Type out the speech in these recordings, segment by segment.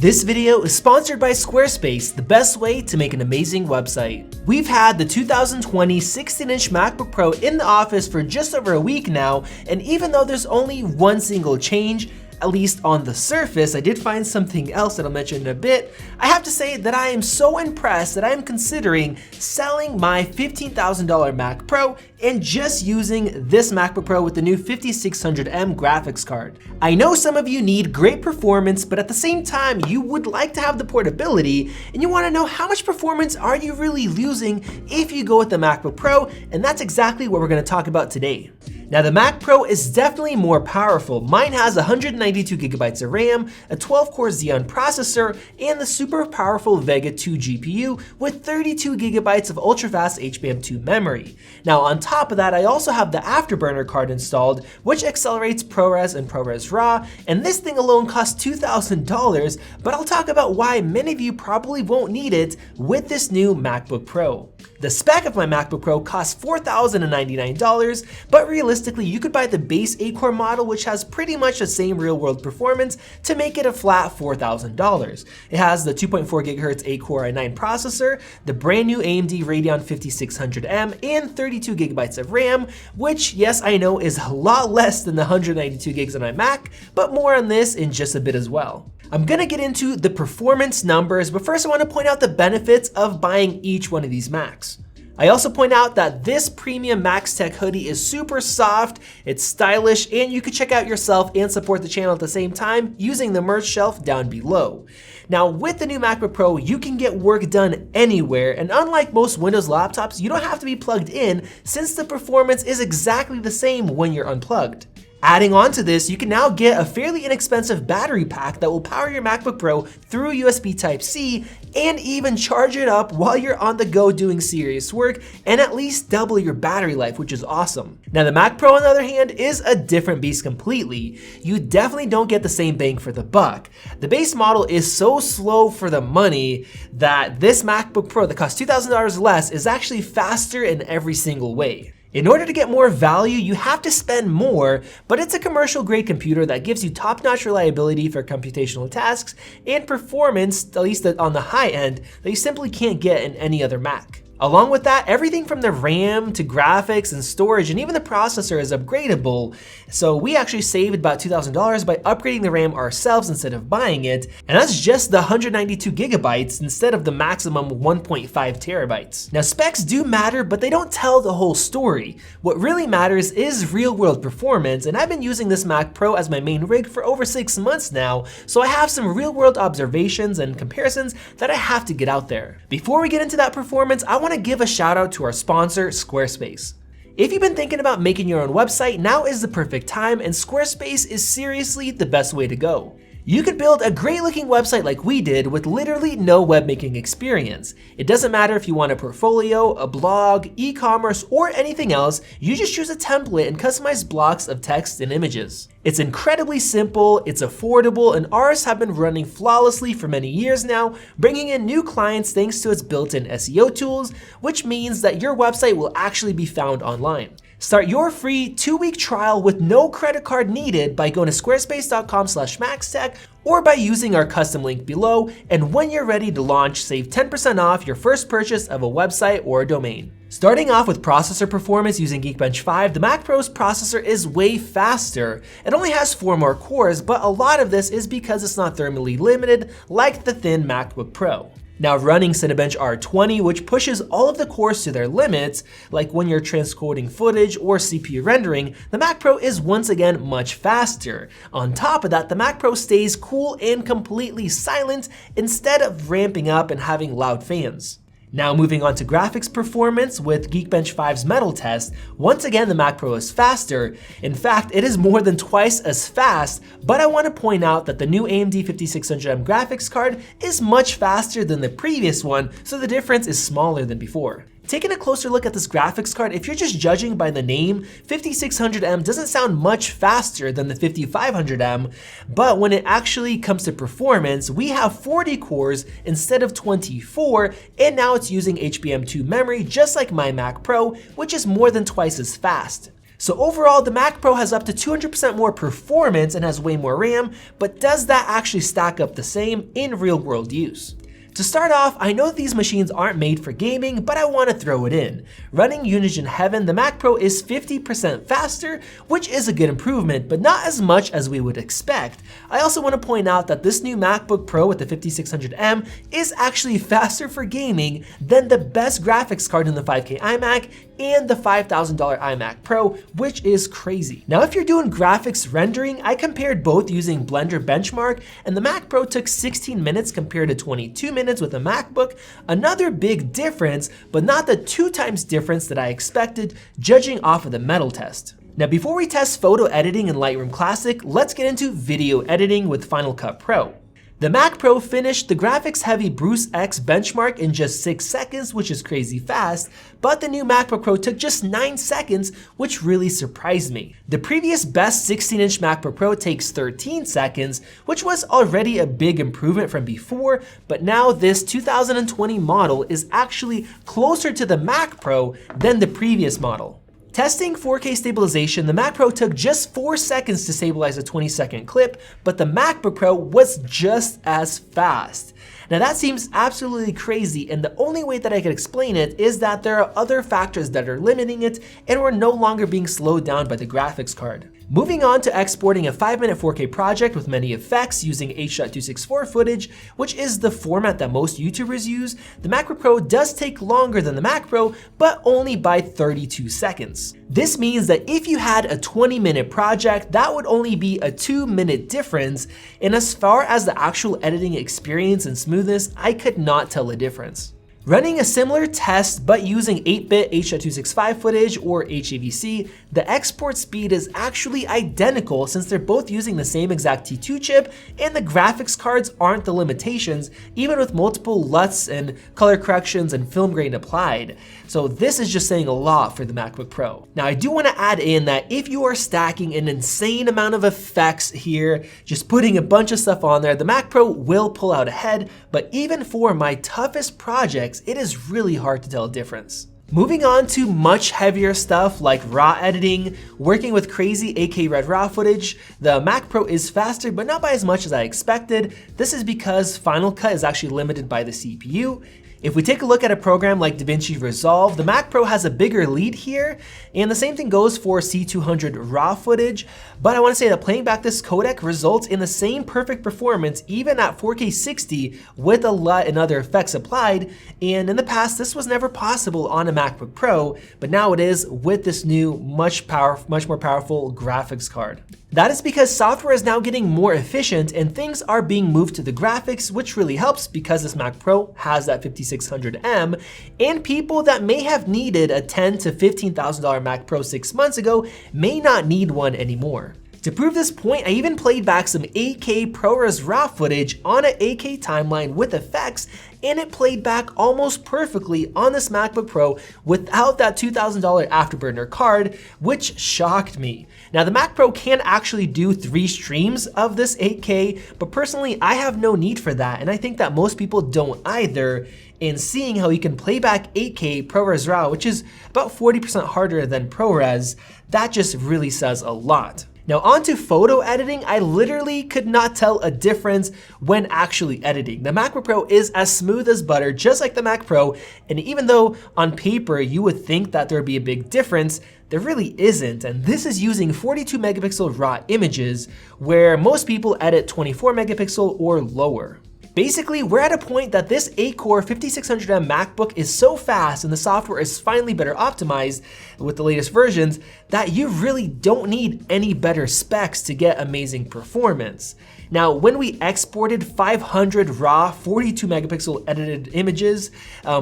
This video is sponsored by Squarespace, the best way to make an amazing website. We've had the 2020 16-inch MacBook Pro in the office for just over a week now, and even though there's only one single change, at least on the surface, I did find something else that I'll mention in a bit. I have to say that I am so impressed that I am considering selling my $15,000 Mac Pro and just using this MacBook Pro with the new 5600M graphics card. I know some of you need great performance, but at the same time, you would like to have the portability and you want to know how much performance are you really losing if you go with the MacBook Pro, and that's exactly what we're going to talk about today. Now the Mac Pro is definitely more powerful. Mine has 192 gigabytes of RAM, a 12-core Xeon processor, and the super powerful Vega 2 GPU with 32 gigabytes of ultra-fast HBM2 memory. Now on top of that, I also have the Afterburner card installed, which accelerates ProRes and ProRes RAW, and this thing alone costs $2,000, but I'll talk about why many of you probably won't need it with this new MacBook Pro. The spec of my MacBook Pro costs $4,099, but realistically, you could buy the base 8-core model, which has pretty much the same real-world performance, to make it a flat $4,000. It has the 2.4 GHz 8-core i9 processor, the brand new AMD Radeon 5600M, and 32 gigabytes of RAM, which, yes, I know is a lot less than the 192 gigs on my Mac, but more on this in just a bit as well. I'm gonna get into the performance numbers, but first I want to point out the benefits of buying each one of these Macs. I also point out that this premium Max Tech hoodie is super soft, it's stylish, and you can check out yourself and support the channel at the same time using the merch shelf down below. Now with the new MacBook Pro, you can get work done anywhere, and unlike most Windows laptops, you don't have to be plugged in since the performance is exactly the same when you're unplugged. Adding on to this, you can now get a fairly inexpensive battery pack that will power your MacBook Pro through USB Type-C and even charge it up while you're on the go doing serious work and at least double your battery life, which is awesome. Now the Mac Pro on the other hand is a different beast completely. You definitely don't get the same bang for the buck. The base model is so slow for the money that this MacBook Pro that costs $2,000 less is actually faster in every single way. In order to get more value, you have to spend more, but it's a commercial-grade computer that gives you top-notch reliability for computational tasks and performance, at least on the high end, that you simply can't get in any other Mac. Along with that, everything from the RAM to graphics and storage and even the processor is upgradable. So we actually saved about $2,000 by upgrading the RAM ourselves instead of buying it. And that's just the 192 gigabytes instead of the maximum 1.5 terabytes. Now specs do matter, but they don't tell the whole story. What really matters is real world performance. And I've been using this Mac Pro as my main rig for over 6 months now. So I have some real world observations and comparisons that I have to get out there. Before we get into that performance, I want to give a shout out to our sponsor, Squarespace. If you've been thinking about making your own website, now is the perfect time, and Squarespace is seriously the best way to go. You could build a great looking website like we did with literally no web making experience. It doesn't matter if you want a portfolio, a blog, e-commerce, or anything else, you just choose a template and customize blocks of text and images. It's incredibly simple, it's affordable, and ours have been running flawlessly for many years now, bringing in new clients thanks to its built-in SEO tools, which means that your website will actually be found online. Start your free 2-week trial with no credit card needed by going to squarespace.com/maxtech or by using our custom link below, and when you're ready to launch, save 10% off your first purchase of a website or a domain. Starting off with processor performance using Geekbench 5, the Mac Pro's processor is way faster. It only has 4 more cores, but a lot of this is because it's not thermally limited like the thin MacBook Pro. Now running Cinebench R20, which pushes all of the cores to their limits, like when you're transcoding footage or CPU rendering, the Mac Pro is once again much faster. On top of that, the Mac Pro stays cool and completely silent instead of ramping up and having loud fans. Now moving on to graphics performance with Geekbench 5's Metal Test, once again the Mac Pro is faster. In fact, it is more than twice as fast, but I want to point out that the new AMD 5600M graphics card is much faster than the previous one, so the difference is smaller than before. Taking a closer look at this graphics card, if you're just judging by the name, 5600M doesn't sound much faster than the 5500M, but when it actually comes to performance, we have 40 cores instead of 24, and now it's using HBM2 memory just like my Mac Pro, which is more than twice as fast. So overall, the Mac Pro has up to 200% more performance and has way more RAM, but does that actually stack up the same in real world use? To start off, I know that these machines aren't made for gaming, but I want to throw it in. Running Unity in Heaven, the Mac Pro is 50% faster, which is a good improvement, but not as much as we would expect. I also want to point out that this new MacBook Pro with the 5600M is actually faster for gaming than the best graphics card in the 5K iMac and the $5,000 iMac Pro, which is crazy. Now, if you're doing graphics rendering, I compared both using Blender Benchmark, and the Mac Pro took 16 minutes compared to 22 minutes with a MacBook. Another big difference, but not the 2 times difference that I expected, judging off of the metal test. Now, before we test photo editing in Lightroom Classic, let's get into video editing with Final Cut Pro. The Mac Pro finished the graphics-heavy Bruce X benchmark in just 6 seconds, which is crazy fast, but the new MacBook Pro took just 9 seconds, which really surprised me. The previous best 16-inch MacBook Pro takes 13 seconds, which was already a big improvement from before, but now this 2020 model is actually closer to the Mac Pro than the previous model. Testing 4K stabilization, the Mac Pro took just 4 seconds to stabilize a 20-second clip, but the MacBook Pro was just as fast. Now that seems absolutely crazy, and the only way that I can explain it is that there are other factors that are limiting it, and we're no longer being slowed down by the graphics card. Moving on to exporting a 5-minute 4K project with many effects using H.264 footage, which is the format that most YouTubers use, the MacBook Pro does take longer than the Mac Pro, but only by 32 seconds. This means that if you had a 20-minute project, that would only be a 2-minute difference, and as far as the actual editing experience and smoothness, I could not tell a difference. Running a similar test but using 8-bit H.265 footage or HEVC, the export speed is actually identical since they're both using the same exact T2 chip and the graphics cards aren't the limitations, even with multiple LUTs and color corrections and film grain applied. So this is just saying a lot for the MacBook Pro. Now I do want to add in that if you are stacking an insane amount of effects here, just putting a bunch of stuff on there, the Mac Pro will pull out ahead, but even for my toughest projects, it is really hard to tell a difference. Moving on to much heavier stuff like raw editing, working with crazy 8K Red RAW footage, the Mac Pro is faster but not by as much as I expected. This is because Final Cut is actually limited by the CPU. If we take a look at a program like DaVinci Resolve, the Mac Pro has a bigger lead here, and the same thing goes for C200 RAW footage, but I want to say that playing back this codec results in the same perfect performance even at 4K 60 with a LUT and other effects applied, and in the past this was never possible on a MacBook Pro, but now it is with this new much more powerful graphics card. That is because software is now getting more efficient and things are being moved to the graphics, which really helps because this Mac Pro has that 5600M, and people that may have needed a $10,000 to $15,000 Mac Pro 6 months ago may not need one anymore. To prove this point, I even played back some 8K ProRes RAW footage on an 8K timeline with effects, and it played back almost perfectly on this MacBook Pro without that $2,000 Afterburner card, which shocked me. Now the Mac Pro can actually do 3 streams of this 8K, but personally I have no need for that, and I think that most people don't either. And seeing how you can play back 8K ProRes RAW, which is about 40% harder than ProRes, that just really says a lot. Now onto photo editing, I literally could not tell a difference when actually editing. The MacBook Pro is as smooth as butter, just like the Mac Pro, and even though on paper you would think that there would be a big difference, there really isn't, and this is using 42 megapixel raw images, where most people edit 24 megapixel or lower. Basically, we're at a point that this 8-core 5600M MacBook is so fast and the software is finally better optimized with the latest versions that you really don't need any better specs to get amazing performance. Now, when we exported 500 raw 42 megapixel edited images,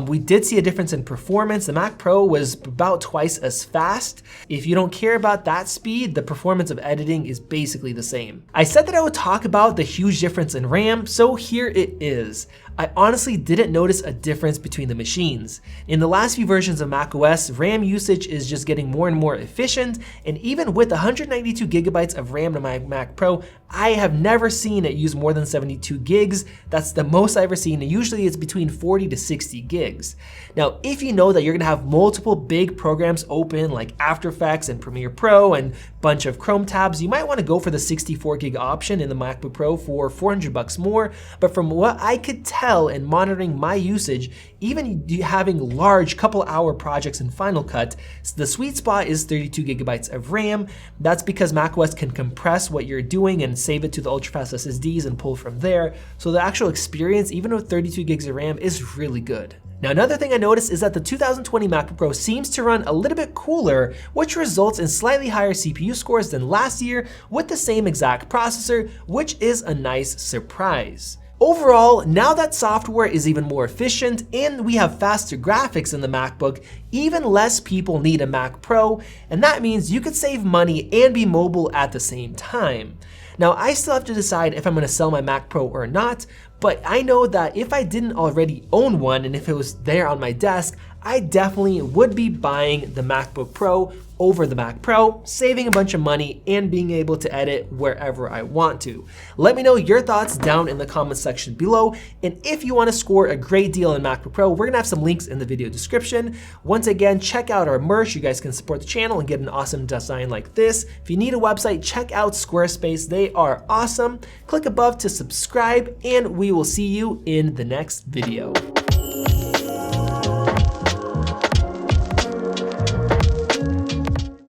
we did see a difference in performance. The Mac Pro was about twice as fast. If you don't care about that speed, the performance of editing is basically the same. I said that I would talk about the huge difference in RAM, so here it is. I honestly didn't notice a difference between the machines. In the last few versions of macOS, RAM usage is just getting more and more efficient, and even with 192 gigabytes of RAM in my Mac Pro, I have never seen it use more than 72 gigs. That's the most I've ever seen. And usually it's between 40 to 60 gigs. Now, if you know that you're gonna have multiple big programs open like After Effects and Premiere Pro and bunch of Chrome tabs, you might wanna go for the 64 gig option in the MacBook Pro for $400 more. But from what I could tell in monitoring my usage, even having large couple-hour projects in Final Cut, the sweet spot is 32 gigabytes of RAM. That's because macOS can compress what you're doing and save it to the ultra-fast SSDs and pull from there. So the actual experience, even with 32 gigs of RAM, is really good. Now, another thing I noticed is that the 2020 MacBook Pro seems to run a little bit cooler, which results in slightly higher CPU scores than last year with the same exact processor, which is a nice surprise. Overall, now that software is even more efficient and we have faster graphics in the MacBook, even less people need a Mac Pro, and that means you could save money and be mobile at the same time. Now, I still have to decide if I'm gonna sell my Mac Pro or not, but I know that if I didn't already own one and if it was there on my desk, I definitely would be buying the MacBook Pro over the Mac Pro, saving a bunch of money and being able to edit wherever I want to. Let me know your thoughts down in the comment section below. And if you want to score a great deal in MacBook Pro, we're gonna have some links in the video description. Once again, check out our merch. You guys can support the channel and get an awesome design like this. If you need a website, check out Squarespace. They are awesome. Click above to subscribe and we will see you in the next video.